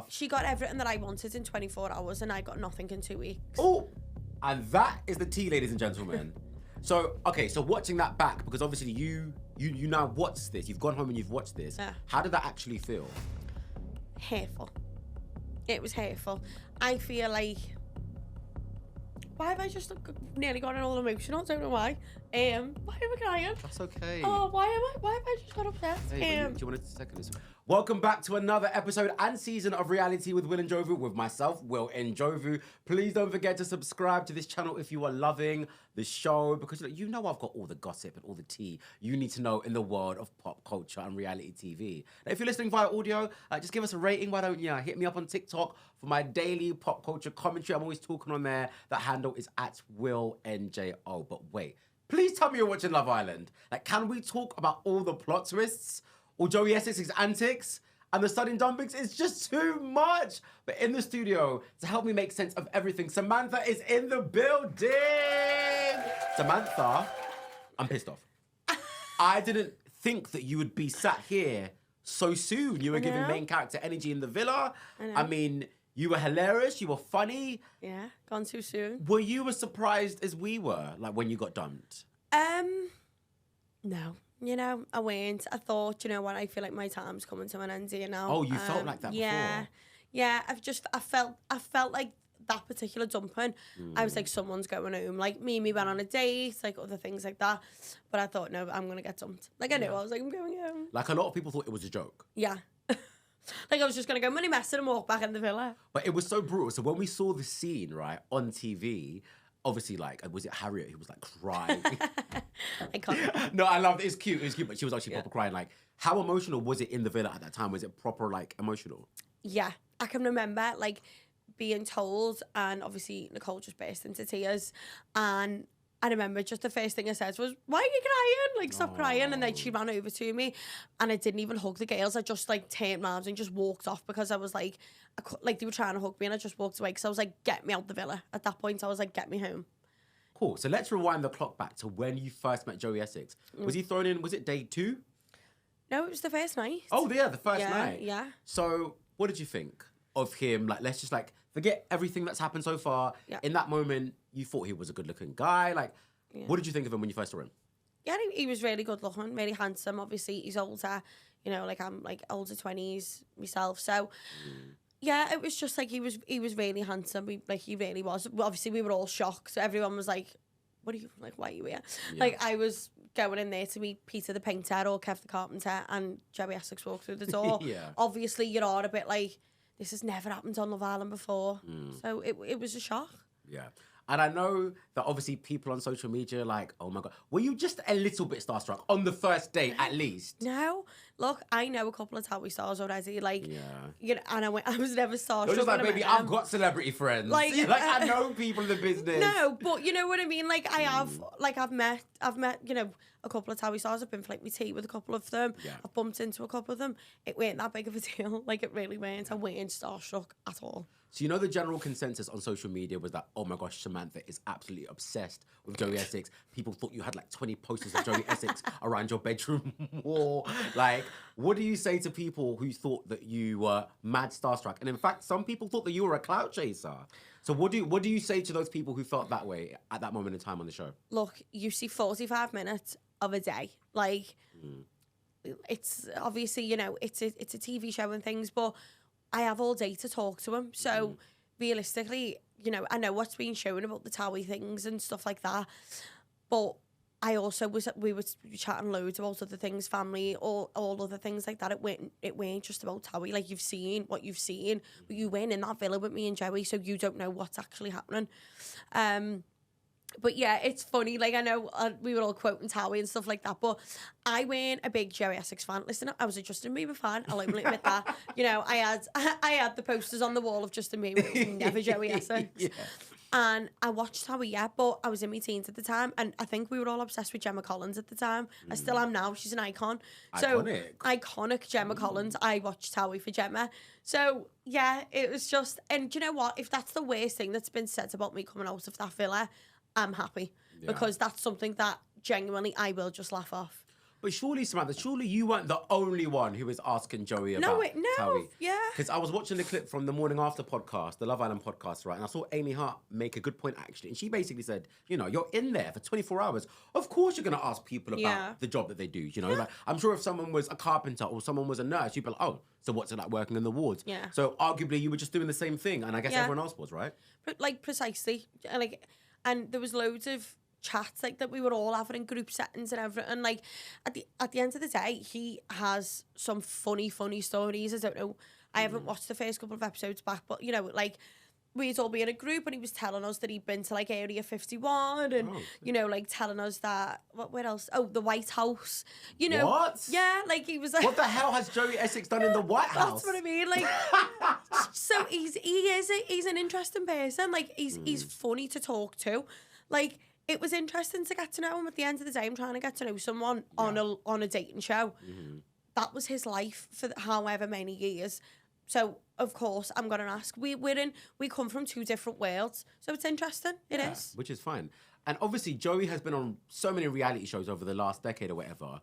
She got everything that I wanted in 24 hours and I got nothing in 2 weeks. Oh, and that is the tea, ladies and gentlemen. So, okay, so watching that back, because obviously you now watched this, you've gone home and you've watched this. Yeah. How did that actually feel? Hateful. It was hateful. I feel like... Why have I just nearly gotten all emotional? Don't know why. Why am I crying? That's okay. Oh, why have I just got upset? Hey, do you want to second this? Welcome back to another episode and season of Reality with Will and Jovu with myself, Will and Jovu. Please don't forget to subscribe to this channel if you are loving the show, because you know I've got all the gossip and all the tea you need to know in the world of pop culture and reality TV. Now, if you're listening via audio, just give us a rating. Why don't you hit me up on TikTok for my daily pop culture commentary? I'm always talking on there. That handle is at WillNJO. But wait, please tell me you're watching Love Island. Like, can we talk about all the plot twists? Or Joey Essex's antics and the sudden dumpings? It's just too much. But in the studio, to help me make sense of everything, Samantha is in the building. Samantha, I'm pissed off. I didn't think that you would be sat here so soon. You were giving main character energy in the villa. I mean, you were hilarious. You were funny. Yeah, gone too soon. Were you as surprised as we were, like when you got dumped? No. You know, I went. I thought, you know what, I feel like my time's coming to an end here now. Oh, you felt like that before? Yeah. I felt like that particular dumping. I was like, someone's going home. Like, Mimi went on a date, like other things like that. But I thought, no, I'm going to get dumped. Like, I knew. I was like, I'm going home. Like, a lot of people thought it was a joke. Yeah. Like, I was just going to go money messing and walk back in the villa. But it was so brutal. So when we saw the scene, right, on TV... Obviously, like, was it Harriet who was, like, crying? I can't. No, I loved it. It's cute, but she was actually proper crying. Like, how emotional was it in the villa at that time? Was it proper, like, emotional? Yeah. I can remember, like, being told, and obviously Nicole just burst into tears. And I remember just the first thing I said was, why are you crying? Like, stop crying. And then she ran over to me, and I didn't even hug the girls. I just, like, turned around and just walked off because I was like, they were trying to hug me, and I just walked away because I was like, get me out the villa. At that point, I was like, get me home. Cool. So let's rewind the clock back to when you first met Joey Essex. Was he thrown in, was it day 2? No, it was the first night. Oh, yeah, the first night. Yeah. So what did you think of him? Like, let's just, like, forget everything that's happened so far. Yeah. In that moment, you thought he was a good-looking guy. Like, what did you think of him when you first saw him? Yeah, he was really good looking, really handsome. Obviously, he's older. You know, like, I'm, like, older 20s myself. So... Yeah, it was just like he was really handsome. He really was. Obviously, we were all shocked. So everyone was like, "What are you like? Why are you here?" Yeah. Like, I was going in there to meet Peter the painter or Kev the carpenter, and Joey Essex walked through the door. Obviously, you're all a bit like, "This has never happened on Love Island before." So it was a shock. Yeah. And I know that obviously people on social media are like, oh my God, were you just a little bit starstruck on the first date at least? No. Look, I know a couple of Towie stars already. Like, you know, and I was never starstruck. You're just like, baby, I've got celebrity friends. Like I know people in the business. No, but you know what I mean? Like, I've met, you know, a couple of Towie stars. I've been for like my tea with a couple of them. Yeah. I've bumped into a couple of them. It weren't that big of a deal. Like, it really weren't. I weren't starstruck at all. So, you know, the general consensus on social media was that, oh my gosh, Samantha is absolutely obsessed with Joey Essex. People thought you had like 20 posters of Joey Essex around your bedroom wall. Like, what do you say to people who thought that you were mad starstruck? And in fact, some people thought that you were a clout chaser. So what do you say to those people who felt that way at that moment in time on the show? Look, you see 45 minutes of a day. Like, it's obviously, you know, it's a TV show and things, but I have all day to talk to him. So realistically, you know, I know what's been shown about the Towie things and stuff like that. But I also we were chatting loads about other things, family, all other things like that. It weren't just about Towie. Like, you've seen what you've seen, but you weren't in that villa with me and Joey, so you don't know what's actually happening. But yeah, it's funny. Like, I know we were all quoting Towie and stuff like that, but I weren't a big Joey Essex fan. Listen, I was a Justin Bieber fan. I'll openly admit that. You know, I had the posters on the wall of Justin Bieber. It was never Joey Essex. Yeah. And I watched Towie, but I was in my teens at the time, and I think we were all obsessed with Gemma Collins at the time. I still am now. She's an icon. So iconic Gemma Collins. I watched Towie for Gemma. So yeah, it was just, and do you know what? If that's the worst thing that's been said about me coming out of that villa, I'm happy because that's something that genuinely I will just laugh off. But surely, Samantha, surely you weren't the only one who was asking Joey about Towie. Yeah. Because I was watching the clip from the Morning After podcast, the Love Island podcast, right? And I saw Amy Hart make a good point, actually. And she basically said, you know, you're in there for 24 hours. Of course you're going to ask people about the job that they do, you know? Like, I'm sure if someone was a carpenter or someone was a nurse, you'd be like, oh, so what's it like working in the wards? Yeah. So arguably you were just doing the same thing. And I guess everyone else was, right? But, like, precisely. And there was loads of chats like that we were all having in group settings and everything. Like at the end of the day, he has some funny stories. I don't know. I haven't watched the first couple of episodes back, but you know, like we'd all be in a group and he was telling us that he'd been to like Area 51 and you know, like telling us that where else? Oh, the White House. You know. What? Yeah, like he was like, what the hell has Joey Essex done in the White House? That's what I mean. Like so he's an interesting person. Like he's funny to talk to. Like it was interesting to get to know him. At the end of the day, I'm trying to get to know someone on a dating show. That was his life for however many years. So of course I'm gonna ask. We come from two different worlds, so it's interesting. It is, which is fine. And obviously Joey has been on so many reality shows over the last decade or whatever.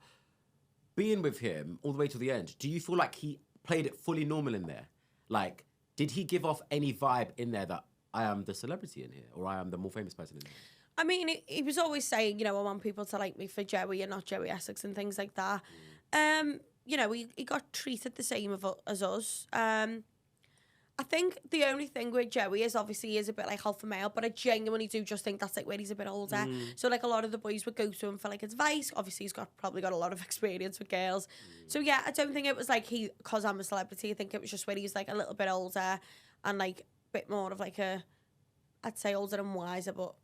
Being with him all the way to the end, do you feel like he played it fully normal in there? Like, did he give off any vibe in there that I am the celebrity in here, or I am the more famous person in here? I mean, he was always saying, you know, I want people to like me for Joey and not Joey Essex and things like that. You know, he got treated the same as us. I think the only thing with Joey is obviously he is a bit like alpha male, but I genuinely do just think that's like when he's a bit older. So like a lot of the boys would go to him for like advice. Obviously he's probably got a lot of experience with girls. So yeah, I don't think it was like because I'm a celebrity. I think it was just when he was like a little bit older and like a bit more of like I'd say older and wiser, but...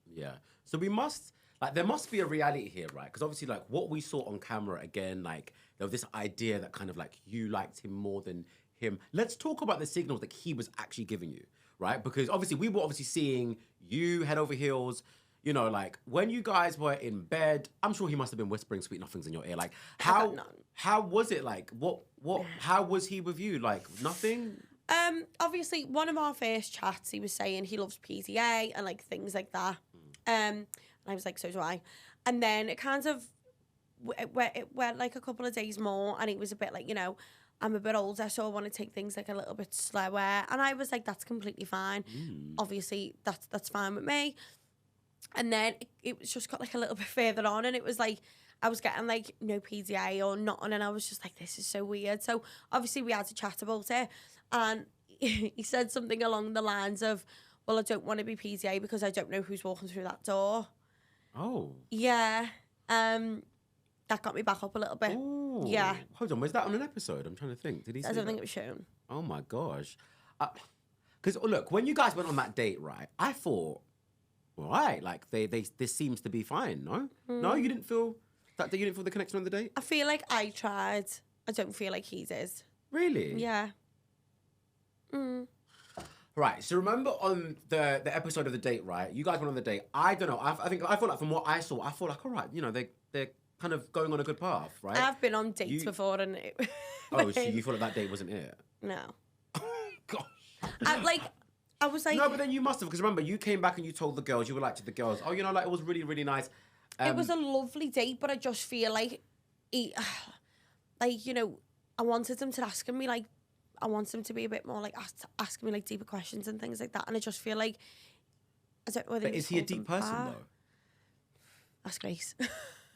Yeah. So we must... Like, there must be a reality here, right? Because obviously, like, what we saw on camera, again, like, there was this idea that kind of, like, you liked him more than him. Let's talk about the signals that he was actually giving you, right? Because, obviously, we were obviously seeing you head over heels. You know, like, when you guys were in bed, I'm sure he must have been whispering sweet nothings in your ear. Like, how was it, like, how was he with you? Like, nothing... Obviously, one of our first chats, he was saying he loves PDA and like things like that. And I was like, so do I. And then it kind of it went like a couple of days more, and he was a bit like, you know, I'm a bit older, so I want to take things like a little bit slower. And I was like, that's completely fine. Obviously, that's fine with me. And then it was just got like a little bit further on, and it was like I was getting like no PDA or nothing, and I was just like, this is so weird. So obviously we had to chat about it. And he said something along the lines of, well, I don't want to be PDA because I don't know who's walking through that door. Oh. Yeah. That got me back up a little bit. Ooh. Yeah. Hold on, was that on an episode? I'm trying to think. Did he say I don't that? think it was shown. Oh, my gosh. Because, look, when you guys went on that date, right, I thought, all right, like, this seems to be fine, no? No, you didn't feel that you didn't feel the connection on the date? I feel like I tried. I don't feel like he did. Really? Yeah. Right, so remember on the episode of the date, right? You guys went on the date. I don't know. I feel like from what I saw, all right, you know, they're kind of going on a good path, right? I've been on dates before, and oh, so you feel like that date wasn't it? No. Gosh. I was like... No, but then you must have, because remember, you came back and you told the girls, you were like to the girls, oh, you know, like, it was really, really nice. It was a lovely date, but I just feel like like, you know, I wanted him to ask me, like, I want him to be a bit more, like, asking me, like, deeper questions and things like that. And I just feel like, I don't know whether... But is he a deep person, though? Ask Grace.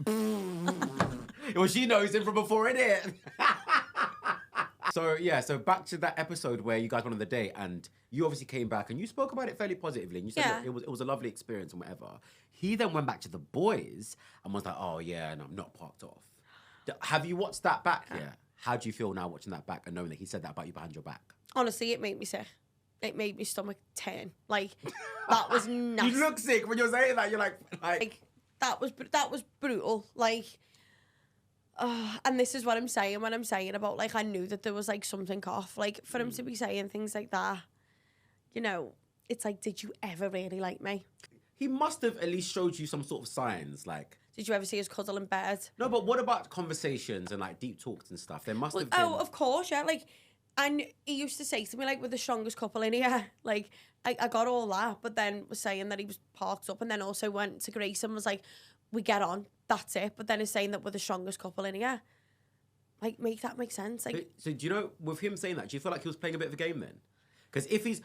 Well, she knows him from before, innit? So, yeah, so back to that episode where you guys went on the date and you obviously came back and you spoke about it fairly positively and you said look, it was a lovely experience and whatever. He then went back to the boys and was like, oh, yeah, and I'm not parked off. Have you watched that back yet? How do you feel now watching that back and knowing that he said that about you behind your back? Honestly, it made me sick. It made me stomach turn. Like, that was nasty. You look sick when you're saying that. You're like that was brutal. Like, and this is what I'm saying when I'm saying about, like, I knew that there was, like, something off. Like, for him to be saying things like that, you know, it's like, did you ever really like me? He must have at least showed you some sort of signs, like... Did you ever see us cuddle in bed? No, but what about conversations and, like, deep talks and stuff? There must have been... Oh, of course, yeah. Like, and he used to say to me, like, we're the strongest couple in here. Like, I got all that, but then was saying that he was parked up and then also went to Grace and was like, we get on. that's it. But then he's saying that we're the strongest couple in here. Like, make that make sense. Like, so do you know, with him saying that, do you feel like he was playing a bit of a game then? Because if he's,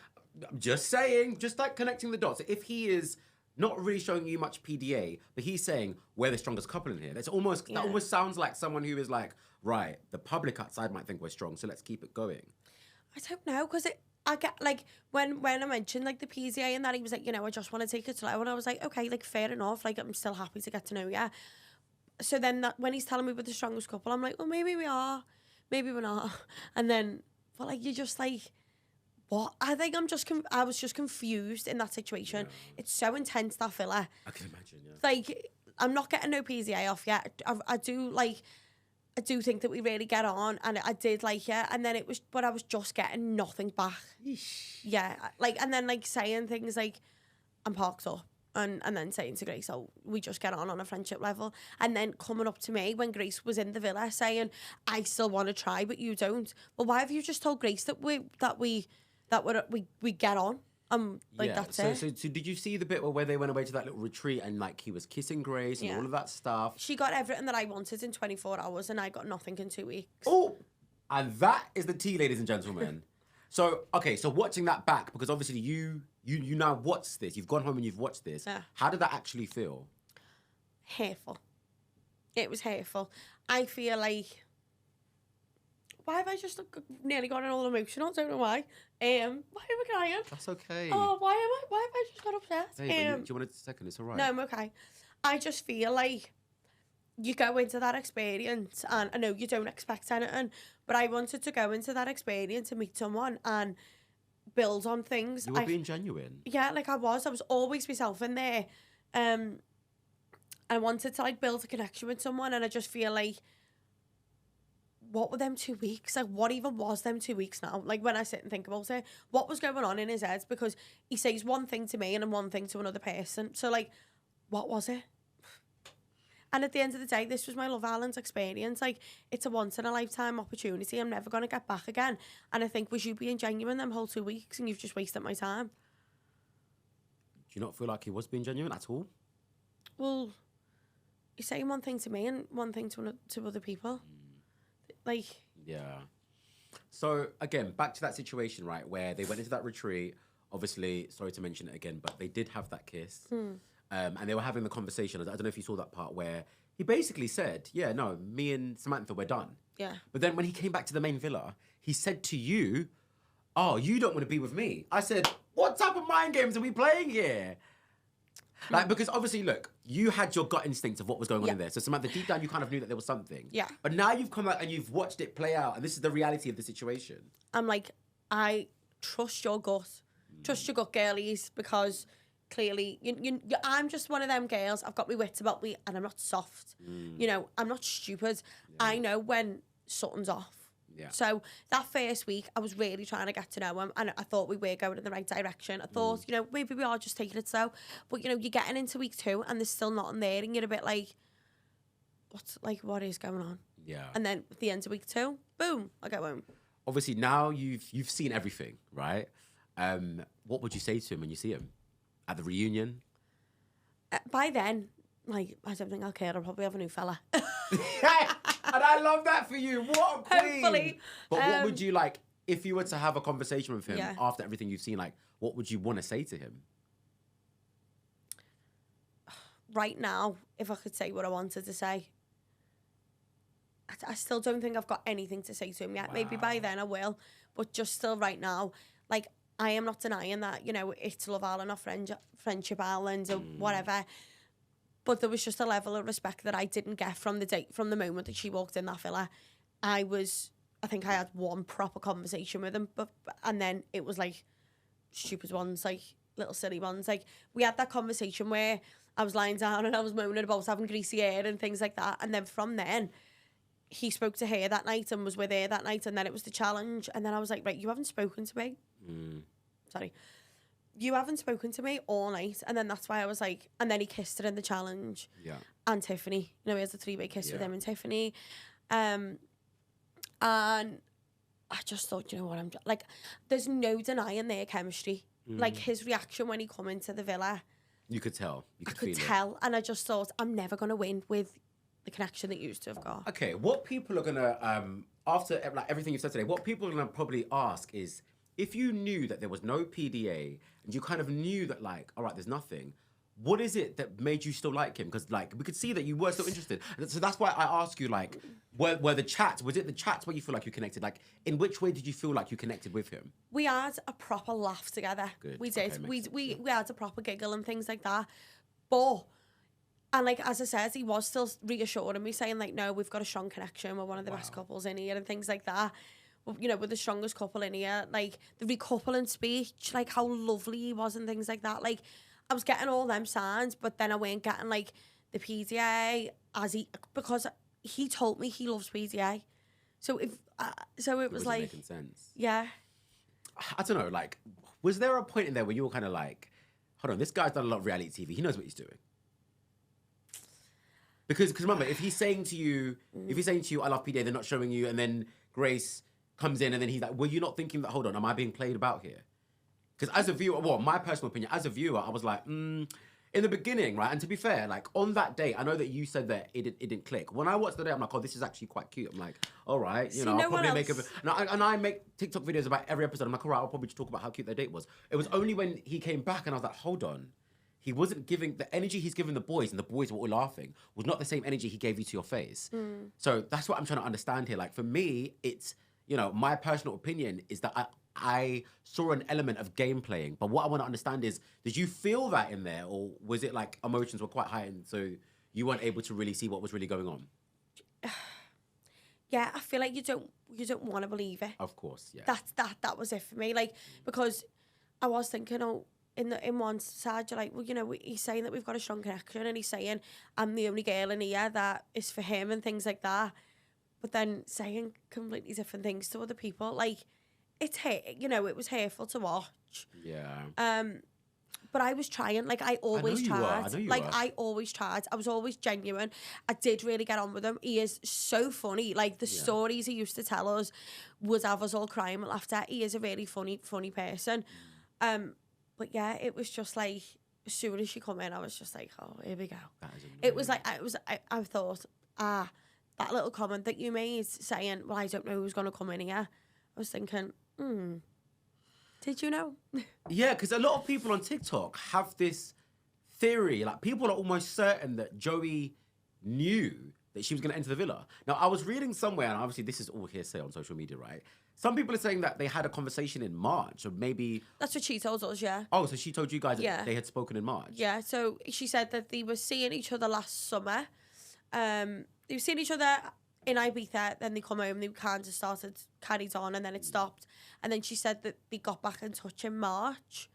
I'm just saying, just like connecting the dots, if he is not really showing you much PDA, but he's saying we're the strongest couple in here, that almost sounds like someone who is like, right, the public outside might think we're strong, so let's keep it going. I don't know, because I get, like, when I mentioned, like, the PDA and that, he was like, you know, I just want to take it slow. And I was like, okay, like, fair enough. Like, I'm still happy to get to know you. So then when he's telling me we're the strongest couple, I'm like, well, maybe we are. Maybe we're not. And then, but, like, you're just like, what? I think I was just confused in that situation. Yeah. It's so intense, that filler. I can imagine, yeah. Like, I'm not getting no PDA off yet. I do think that we really get on, and I did like it, and then but I was just getting nothing back. Eesh. Yeah, like, and then, like, saying things like, I'm parked up, and then saying to Grace, oh, we just get on a friendship level, and then coming up to me when Grace was in the villa saying, I still want to try, but you don't. Well, why have you just told Grace that we get on? Like, that's it. So did you see the bit where they went away to that little retreat and, like, he was kissing Grace and all of that stuff? She got everything that I wanted in 24 hours and I got nothing in 2 weeks. Oh, and that is the tea, ladies and gentlemen. So, okay, so watching that back, because obviously you now watched this, you've gone home and you've watched this. Yeah. How did that actually feel? Hateful. It was hateful. I feel like, why have I just nearly gotten all emotional? Don't know why. Why am I crying? That's okay. Oh, why have I just got upset? Hey, do you want a second? It's all right. No, I'm okay. I just feel like you go into that experience, and I know you don't expect anything, but I wanted to go into that experience and meet someone and build on things. You were being genuine. Yeah, like I was always myself in there. I wanted to, like, build a connection with someone, and I just feel like, what were them 2 weeks? Like, what even was them 2 weeks now? Like, when I sit and think about it, what was going on in his head? Because he says one thing to me and then one thing to another person. So, like, what was it? And at the end of the day, this was my Love Island experience. Like, it's a once-in-a-lifetime opportunity. I'm never going to get back again. And I think, was you being genuine them whole 2 weeks and you've just wasted my time? Do you not feel like he was being genuine at all? Well, he's saying one thing to me and one thing to other people. Like, yeah. So again, back to that situation, right, where they went into that retreat. Obviously, sorry to mention it again, but they did have that kiss, and they were having the conversation. I don't know if you saw that part where he basically said, "Yeah, no, me and Samantha, we're done." Yeah. But then when he came back to the main villa, he said to you, "Oh, you don't want to be with me." I said, "What type of mind games are we playing here?" Like, because obviously, look, you had your gut instinct of what was going on in there. So Samantha, deep down, you kind of knew that there was something. Yeah. But now you've come out and you've watched it play out, and this is the reality of the situation. I'm like, I trust your gut. Trust your gut, girlies, because clearly, I'm just one of them girls. I've got my wits about me, and I'm not soft. You know, I'm not stupid. Yeah. I know when something's off. Yeah. So that first week, I was really trying to get to know him, and I thought we were going in the right direction. I thought, you know, maybe we are just taking it slow. But, you know, you're getting into week 2, and there's still nothing there, and you're a bit like, what is going on? Yeah. And then at the end of week 2, boom, I go home. Obviously, now you've seen everything, right? What would you say to him when you see him at the reunion? By then, like, I don't think I'll care. I'll probably have a new fella. And I love that for you. What a queen. Hopefully. But what would you, like, if you were to have a conversation with him after everything you've seen, like, what would you want to say to him? Right now, if I could say what I wanted to say, I still don't think I've got anything to say to him yet. Wow. Maybe by then I will. But just still right now, like, I am not denying that, you know, it's Love Island or Friendship Island or whatever. But there was just a level of respect that I didn't get from the moment that she walked in that villa. I think I had one proper conversation with him, and then it was like stupid ones, like little silly ones. Like, we had that conversation where I was lying down and I was moaning about having greasy hair and things like that. And then from then, he spoke to her that night and was with her that night, and then it was the challenge. And then I was like, right, you haven't spoken to me. Sorry. You haven't spoken to me all night. And then that's why I was like, and then he kissed her in the challenge. Yeah. And Tiffany. You know, he has a 3-way kiss with him and Tiffany. And I just thought, you know what, there's no denying their chemistry. Like, his reaction when he come into the villa. You could tell. You could I could feel tell, and I just thought, I'm never going to win with the connection that you used to have got. Okay, what people are gonna after like everything you've said today, what people are gonna probably ask is if you knew that there was no PDA and you kind of knew that like, all right, there's nothing. What is it that made you still like him? Because like we could see that you were still interested, so that's why I ask you like, were the chats? Was it the chats where you feel like you connected? Like, in which way did you feel like you connected with him? We had a proper laugh together. Good. We did. Okay, We had a proper giggle and things like that. But and like as I said, he was still reassuring me, saying like, "No, we've got a strong connection. We're one of the best couples in here," and things like that. You know, we're the strongest couple in here. Like the recoupling speech, like how lovely he was and things like that. Like I was getting all them signs, but then I weren't getting like the PDA because he told me he loves PDA. So it was like making sense. Yeah. I don't know. Like, was there a point in there where you were kind of like, hold on, this guy's done a lot of reality TV. He knows what he's doing. Because remember, if he's saying to you, I love PDA, they're not showing you, and then Grace comes in, and then he's like, were you not thinking that, hold on, am I being played about here? Because as a viewer, well, my personal opinion, as a viewer, I was like, in the beginning, right? And to be fair, like on that day, I know that you said that it didn't click. When I watched the day, I'm like, oh, this is actually quite cute. I'm like, all right, I'll probably make a... And I make TikTok videos about every episode. I'm like, all right, I'll probably just talk about how cute their date was. It was only when he came back and I was like, hold on. He wasn't giving... The energy he's giving the boys, and the boys were all laughing, was not the same energy he gave you to your face. So that's what I'm trying to understand here. Like for me, it's, my personal opinion is that I saw an element of game playing, but what I want to understand is, did you feel that in there, or was it like emotions were quite heightened, so you weren't able to really see what was really going on? Yeah, I feel like you don't want to believe it. Of course, yeah. That was it for me, like because I was thinking, in one side you're like, well, he's saying that we've got a strong connection, and he's saying I'm the only girl in here that is for him and things like that, but then saying completely different things to other people, like. It was hateful to watch. Yeah. But I was trying. Like I always tried. I always tried. I was always genuine. I did really get on with him. He is so funny. Like the stories he used to tell us would have us all crying with laughter. He is a really funny person. But yeah, it was just like as soon as she come in, I was just like, oh, here we go. It was like I thought, that little comment that you made saying, well, I don't know who's gonna come in here. I was thinking, did you know? Yeah, because a lot of people on TikTok have this theory. Like, people are almost certain that Joey knew that she was going to enter the villa. Now, I was reading somewhere, and obviously this is all hearsay on social media, right? Some people are saying that they had a conversation in March, or maybe... That's what she told us, yeah. Oh, so she told you guys that they had spoken in March? Yeah, so she said that they were seeing each other last summer. They were seeing each other in Ibiza, then they come home, they kind of carried on, and then it stopped. And then she said that they got back in touch in March.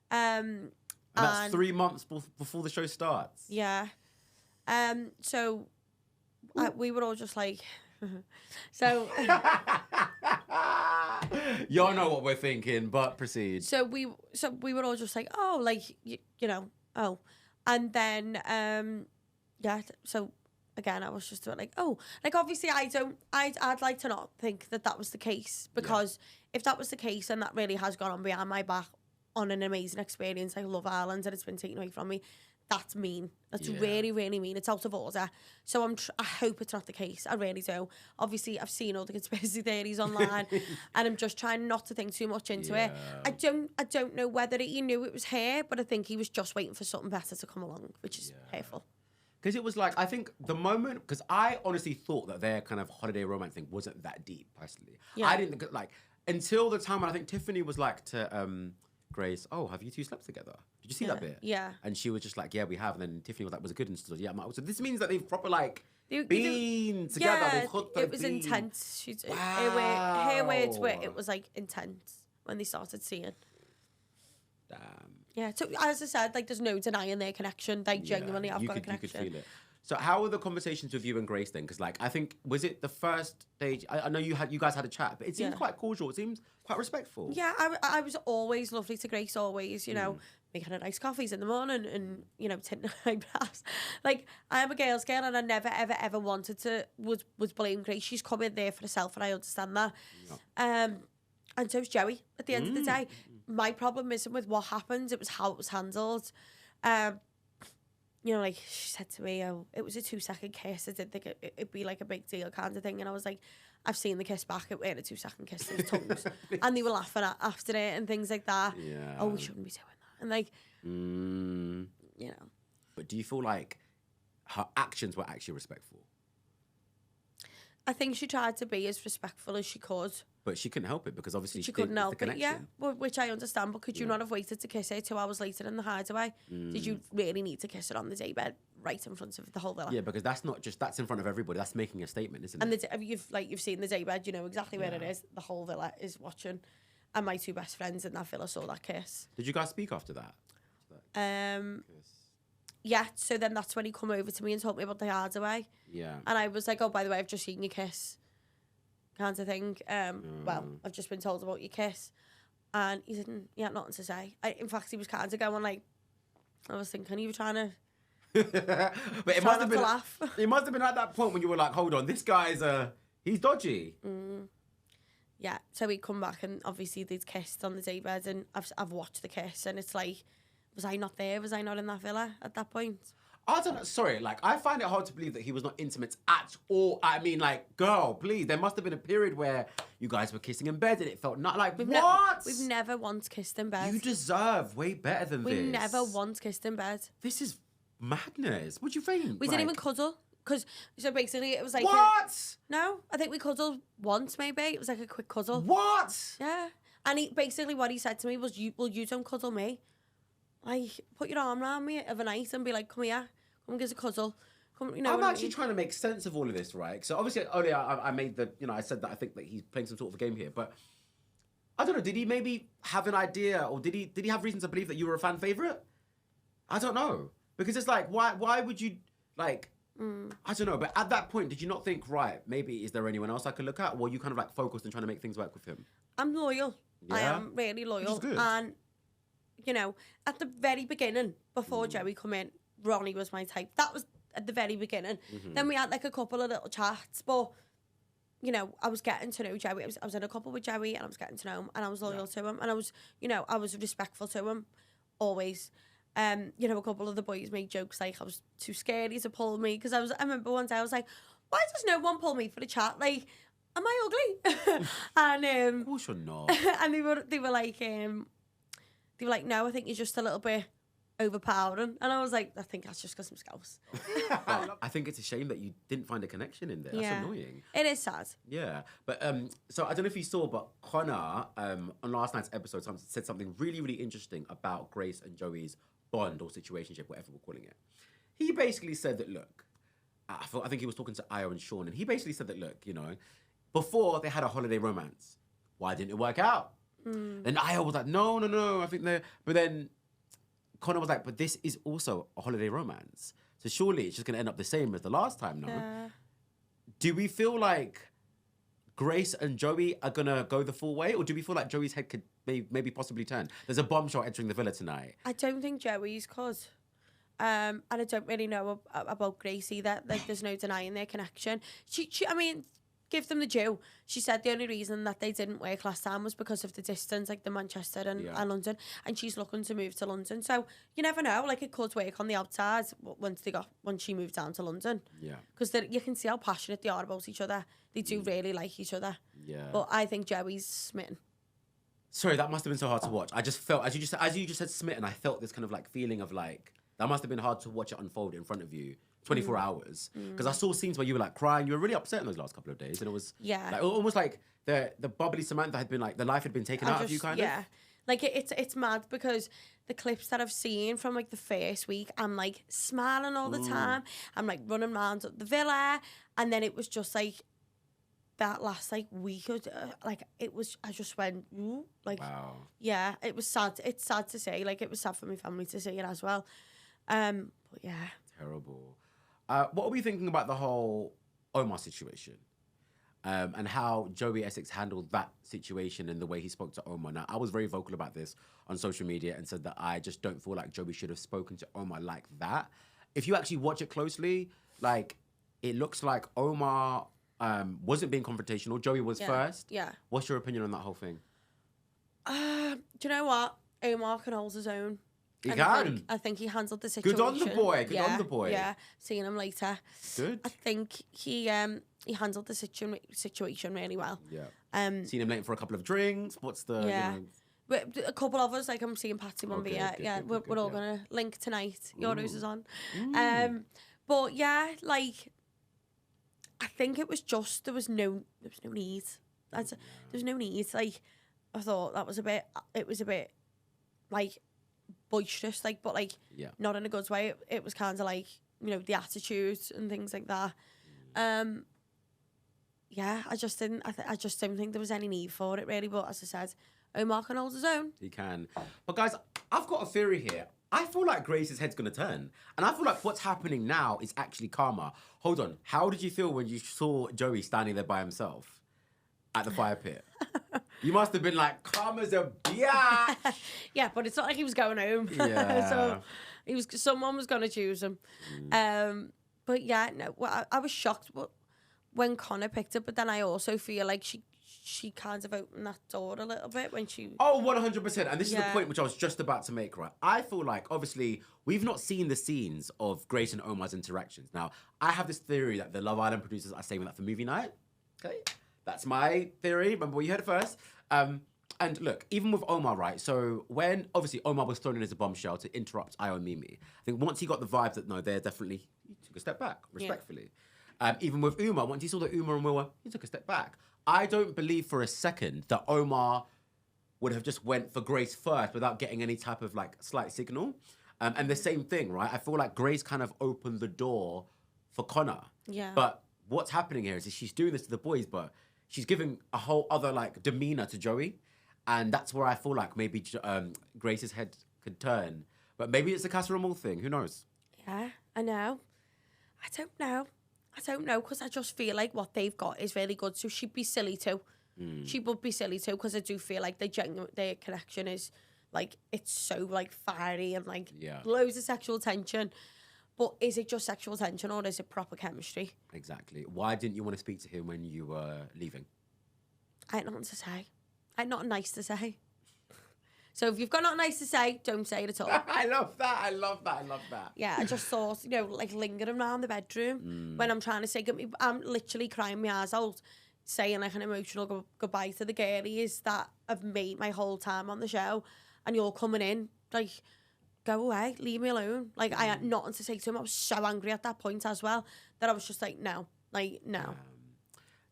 And that's 3 months before the show starts. Yeah. So we were all just like... So... Y'all know what we're thinking, but proceed. So we were all just like, oh, like, oh. And then, so... Again, I was just like, oh, like obviously I'd like to not think that was the case, because if that was the case and that really has gone on behind my back on an amazing experience like Love Island, and it's been taken away from me, that's mean. That's really, really mean. It's out of order. So I hope it's not the case. I really do. Obviously, I've seen all the conspiracy theories online, and I'm just trying not to think too much into it. I don't know whether he knew it was her, but I think he was just waiting for something better to come along, which is hateful. Because it was like, I think the moment, because I honestly thought that their kind of holiday romance thing wasn't that deep, personally. Yeah. I didn't, like, until the time when I think Tiffany was like to Grace, oh, have you two slept together? Did you see that bit? Yeah. And she was just like, yeah, we have. And then Tiffany was like, was it good? And she was like, yeah. I'm like, so this means that they've proper, like, been together. Yeah, it was intense. Wow. Her words were, it was, like, intense when they started seeing. Damn. Yeah, so as I said, like, there's no denying their connection. They genuinely have got a connection. You could feel it. So how were the conversations with you and Grace then? Because, like, I think, was it the first stage? I know you guys had a chat, but it seems quite cordial. It seems quite respectful. Yeah, I was always lovely to Grace, always, making her nice coffees in the morning and, tinting her eyebrows. Like, I am a girl's girl, and I never, ever, ever wanted to, was blame Grace. She's come in there for herself, and I understand that. Yeah. And so's Joey, at the end of the day. My problem isn't with what happened, it was how it was handled. You know, like she said to me, oh, it was a 2-second kiss. I didn't think it'd be like a big deal kind of thing. And I was like, I've seen the kiss back. It wasn't a 2-second kiss. It was tongues. And they were laughing after it and things like that. Yeah. Oh, we shouldn't be doing that. And like, you know. But do you feel like her actions were actually respectful? I think she tried to be as respectful as she could. But she couldn't help it because obviously she couldn't help the it, yeah. Well, which I understand, but could you not have waited to kiss her 2 hours later in the hideaway? Did you really need to kiss her on the daybed right in front of the whole villa? Yeah, because that's in front of everybody. That's making a statement, isn't it? And you've seen the daybed, you know exactly where it is. The whole villa is watching. And my 2 best friends in that villa saw that kiss. Did you guys speak after that? Yeah, so then that's when he come over to me and told me about the hideaway. Yeah. And I was like, oh, by the way, I've just seen you kiss. Kind of thing. Well, I've just been told about your kiss. And he had nothing to say. In fact, he was kind of going like, I was thinking, you were trying to... But it must have been... laugh. It must have been at that point when you were like, hold on, this guy's... he's dodgy. Yeah, so he'd come back and obviously they'd kissed on the daybed and I've watched the kiss and it's like, was I not there? Was I not in that villa at that point? I don't know. Sorry, like, I find it hard to believe that he was not intimate at all. I mean, like, girl, please. There must have been a period where you guys were kissing in bed and it felt not like, what? We've never once kissed in bed. You deserve way better than this. We never once kissed in bed. This is madness. What do you think? We didn't even cuddle. Because, so basically it was like... What? No, I think we cuddled once maybe. It was like a quick cuddle. What? Yeah. And basically what he said to me was, you don't cuddle me. Like, put your arm around me of a night and be like, come here, come give us a cuddle. Come, you know. I'm actually trying to make sense of all of this, right? So obviously, earlier I made the, I said that I think that he's playing some sort of a game here, but I don't know. Did he maybe have an idea, or did he have reason to believe that you were a fan favorite? I don't know, because it's like, why would you like? I don't know, but at that point, did you not think, right, maybe is there anyone else I could look at, or were you kind of like focused on trying to make things work with him? I'm loyal. Yeah? I am really loyal. Which is good. And, at the very beginning, before Joey come in, Ronnie was my type. That was at the very beginning. Then we had like a couple of little chats, but, I was getting to know Joey. I was in a couple with Joey and I was getting to know him and I was loyal to him and I was, I was respectful to him, always. A couple of the boys made jokes like I was too scared to pull me because I remember one day I was like, why does no one pull me for the chat? Like, am I ugly? And Of course you're not. and they were like, no, I think you're just a little bit overpowering. And I was like, I think that's just because I'm Scouse. I think it's a shame that you didn't find a connection in there. That's annoying. It is sad. Yeah. But so I don't know if you saw, but Connor on last night's episode said something really, really interesting about Grace and Joey's bond or situationship, whatever we're calling it. He basically said that, look, I think he was talking to Io and Sean, and he basically said that, look, before they had a holiday romance, why didn't it work out? And Io was like, no, I think they're... But then Connor was like, but this is also a holiday romance. So surely it's just going to end up the same as the last time, no? Yeah. Do we feel like Grace and Joey are going to go the full way? Or do we feel like Joey's head could maybe possibly turn? There's a bombshell entering the villa tonight. I don't think Joey's could. And I don't really know about Grace either. Like, there's no denying their connection. She I mean... give them the due. She said the only reason that they didn't work last time was because of the distance, like the Manchester and London, and she's looking to move to London. So you never know, like it could work on the outside once she moved down to London. Yeah. Because you can see how passionate they are about each other. They do really like each other. Yeah. But I think Joey's smitten. Sorry, that must have been so hard to watch. I just felt, as you just said smitten, I felt this kind of like feeling of like, that must have been hard to watch it unfold in front of you. 24 hours, because I saw scenes where you were like crying. You were really upset in those last couple of days, and it was like, almost like the bubbly Samantha had been like the life had been taken out of you, kind of. Yeah, like it's mad because the clips that I've seen from like the first week, I'm like smiling all the time. I'm like running around the villa, and then it was just like that last like week, like it was. I just went like, wow. Yeah, it was sad. It's sad to say. Like it was sad for my family to see it as well. But yeah, terrible. What are we thinking about the whole Omar situation and how Joey Essex handled that situation and the way he spoke to Omar? Now, I was very vocal about this on social media and said that I just don't feel like Joey should have spoken to Omar like that. If you actually watch it closely, like, it looks like Omar wasn't being confrontational. Joey was first. Yeah. What's your opinion on that whole thing? Do you know what? Omar can hold his own. He And can. I think he handled the situation. Good on the boy. Good on the boy. Yeah, seeing him later. Good. I think he handled the situation really well. Yeah. Seen him late for a couple of drinks. What's the... Yeah. You know... But a couple of us, like I'm seeing Patsy Mumby. Okay, good, We're all gonna link tonight. Yours is on. Ooh. But yeah, like I think it was just there was no need. There was no need. Like I thought that was a bit. It was a bit like boisterous, like, but like not in a good way. It was kind of like, you know, the attitude and things like that. Yeah, I just didn't. I just didn't think there was any need for it really. But as I said, Omar can hold his own. He can. But guys, I've got a theory here. I feel like Grace's head's going to turn. And I feel like what's happening now is actually karma. Hold on. How did you feel when you saw Joey standing there by himself at the fire pit? You must have been like, karma's a biatch. Yeah, but it's not like he was going home. Yeah. So someone was going to choose him. But yeah, no, well, I was shocked when Connor picked it, but then I also feel like she kind of opened that door a little bit when she... Oh, 100%. And this is the point which I was just about to make, right? I feel like, obviously, we've not seen the scenes of Grace and Omar's interactions. Now, I have this theory that the Love Island producers are saving that for movie night. Okay? That's my theory. Remember, you heard it first. And look, even with Omar, right? So when, obviously, Omar was thrown in as a bombshell to interrupt Io and Mimi, I think once he got the vibe that, no, they're definitely... He took a step back, respectfully. Even with Umar, once he saw that Umar and Will were, he took a step back. I don't believe for a second that Omar would have just went for Grace first without getting any type of like slight signal. And the same thing, right? I feel like Grace kind of opened the door for Connor. Yeah. But what's happening here is she's doing this to the boys, but she's giving a whole other like demeanor to Joey. And that's where I feel like maybe Grace's head could turn. But maybe it's a Casa Amor thing. Who knows? Yeah, I know. I don't know, because I just feel like what they've got is really good. So she'd be silly too. She would be silly too, because I do feel like their connection is like, it's so like fiery and like loads of sexual tension. But is it just sexual tension or is it proper chemistry? Exactly. Why didn't you want to speak to him when you were leaving? I had nothing to say. I had nothing nice to say. So if you've got nothing nice to say, don't say it at all. I love that. Yeah, I just thought, you know, like lingering around the bedroom when I'm trying to say, I'm literally crying my eyes out, saying like an emotional goodbye to the girlies that I've made my whole time on the show, and you're coming in, like, go away, leave me alone. Like, I had nothing to say to him. I was so angry at that point as well, that I was just like, no.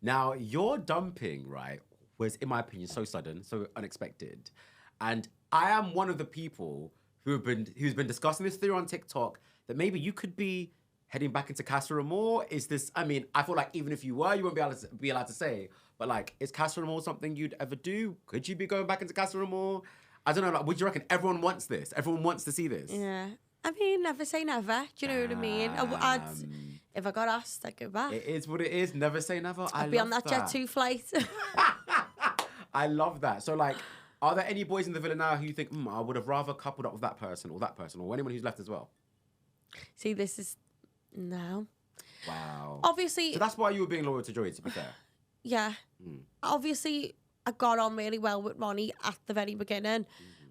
Now, your dumping, right, was, in my opinion, so sudden, so unexpected. And I am one of the people who's been discussing this theory on TikTok that maybe you could be heading back into Casa Amor. Is this? I mean, I feel like even if you were, you wouldn't be allowed to say. But like, is Casa Amor something you'd ever do? Could you be going back into Casa Amor? I don't know. Like, would you reckon everyone wants this? Everyone wants to see this. Yeah. I mean, never say never. Do you know what I mean? If I got asked, I'd go back. It is what it is. Never say never. I'd be on that Jet2 flight. I love that. So like, are there any boys in the villa now who you think, I would have rather coupled up with that person, or anyone who's left as well? See, this is... No. Wow. Obviously... So that's why you were being loyal to Joey, to be fair. Yeah. Obviously, I got on really well with Ronnie at the very beginning.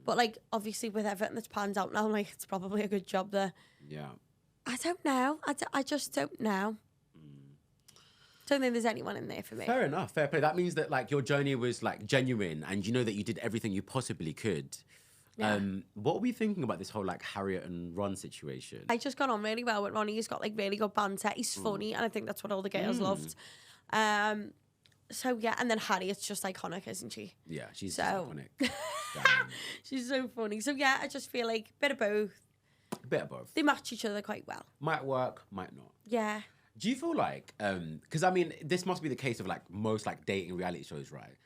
But, like, obviously, with everything that's panned out now, like, it's probably a good job there. Yeah. I don't know. I just don't know. Don't think there's anyone in there for me. Fair enough. Fair play. That means that, like, your journey was, like, genuine and you know that you did everything you possibly could. Yeah. What were we thinking about this whole, like, Harriet and Ron situation? I just got on really well with Ronnie. He's got, like, really good banter. He's funny, and I think that's what all the girls loved. So, yeah, and then Harriet's just iconic, isn't she? Yeah, she's iconic. She's so funny. So, yeah, I just feel like a bit of both. A bit of both. They match each other quite well. Might work, might not. Yeah. Do you feel like, because I mean, this must be the case of like most like dating reality shows, right?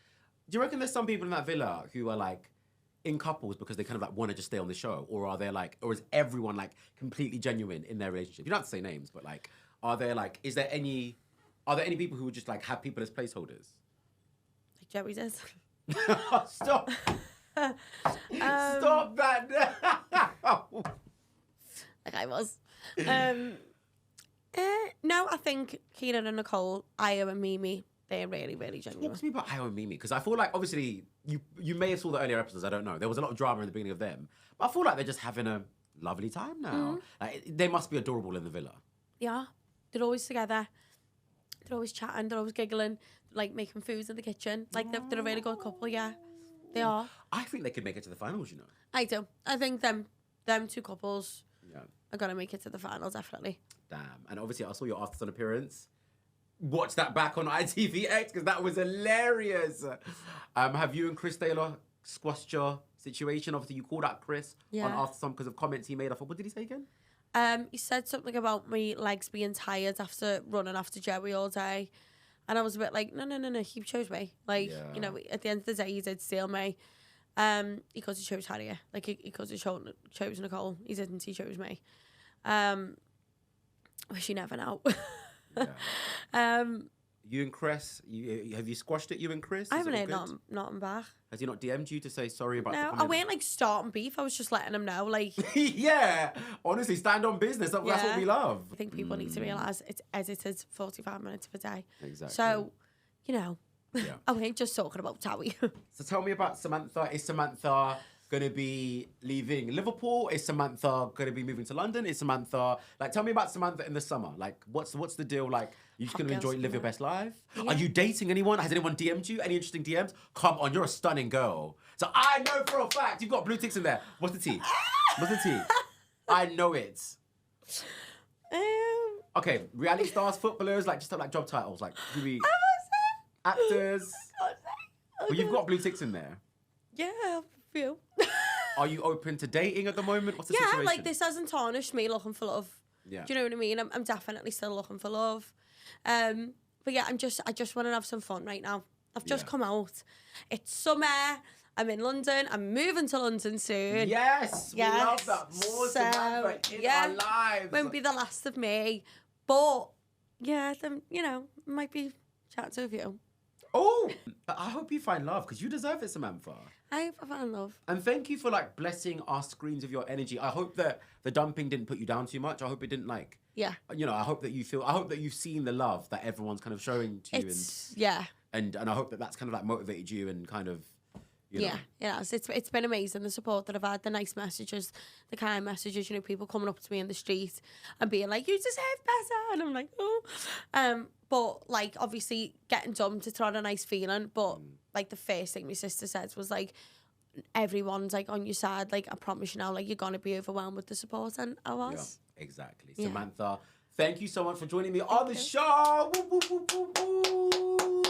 Do you reckon there's some people in that villa who are like in couples because they kind of like want to just stay on the show? Or are there like, or is everyone like completely genuine in their relationship? You don't have to say names, but like, are there any people who would just like have people as placeholders? Like Joey does. Stop. Stop that. Like I was. No, I think Kieran and Nicole, Io and Mimi, they're really, really genuine. Talk to me about Ayo and Mimi, because I feel like, obviously, you may have saw the earlier episodes, I don't know. There was a lot of drama in the beginning of them. But I feel like they're just having a lovely time now. Like, they must be adorable in the villa. Yeah, they're always together. They're always chatting. They're always giggling, like making foods in the kitchen. Like they're a really good couple. Yeah, they are. I think they could make it to the finals, you know. I do. I think them two couples are gonna make it to the finals, definitely. Damn. And obviously, I saw your After Sun appearance. Watch that back on ITVX because that was hilarious. Have you and Chris Taylor squashed your situation? Obviously, you called out Chris on After Sun because of comments he made. I thought, what did he say again? He said something about my legs being tired after running after Joey all day. And I was a bit like, no, he chose me. Like, you know, at the end of the day, he did steal me. Because he chose Harriet. Like, because he chose Nicole. He didn't, he chose me. Wish you never know. You and Chris, have you squashed it, you and Chris? I haven't heard nothing back. Has he not DM'd you to say sorry about the comment? I weren't like starting beef. I was just letting him know. Like, yeah, honestly, stand on business. That's what we love. I think people need to realise it's edited 45 minutes of a day. Exactly. So, you know, I ain't just talking about Towie. So tell me about Samantha. Is Samantha going to be leaving Liverpool? Is Samantha going to be moving to London? Is Samantha, like, tell me about Samantha in the summer. Like, what's the deal? Like, you just going to enjoy, live your best life? Yeah. Are you dating anyone? Has anyone DM'd you? Any interesting DMs? Come on, you're a stunning girl. So I know for a fact you've got blue ticks in there. What's the tea? What's the tea? I know it. Okay, reality stars, footballers, like, just have, like, job titles, like, maybe actors. Well, you've got blue ticks in there. Yeah, a few. Are you open to dating at the moment? What's the situation? Yeah, like, this hasn't tarnished me looking for love. Yeah. Do you know what I mean? I'm definitely still looking for love. But yeah, I just want to have some fun right now. I've just come out. It's summer. I'm in London. I'm moving to London soon. Yes, we love that. More Samantha in our lives. Won't be the last of me. But yeah, then, you know, might be chatting to a few. Oh, I hope you find love because you deserve it, Samantha. I hope I find love. And thank you for, like, blessing our screens with your energy. I hope that the dumping didn't put you down too much. I hope it didn't, like... Yeah. You know, I hope that you've seen the love that everyone's kind of showing to you. And I hope that that's kind of, like, motivated you and kind of, you know. Yeah, it's been amazing, the support that I've had, the nice messages, the kind messages, you know, people coming up to me in the street and being like, you deserve better. And I'm like, oh. But, like, obviously getting dumped, it's not a nice feeling. But, like, the first thing my sister said was, like, everyone's, like, on your side. Like, I promise you now, like, you're going to be overwhelmed with the support. And I was. Yeah, exactly. Yeah. Samantha, thank you so much for joining me on the show. Woo, woo, woo, woo, woo.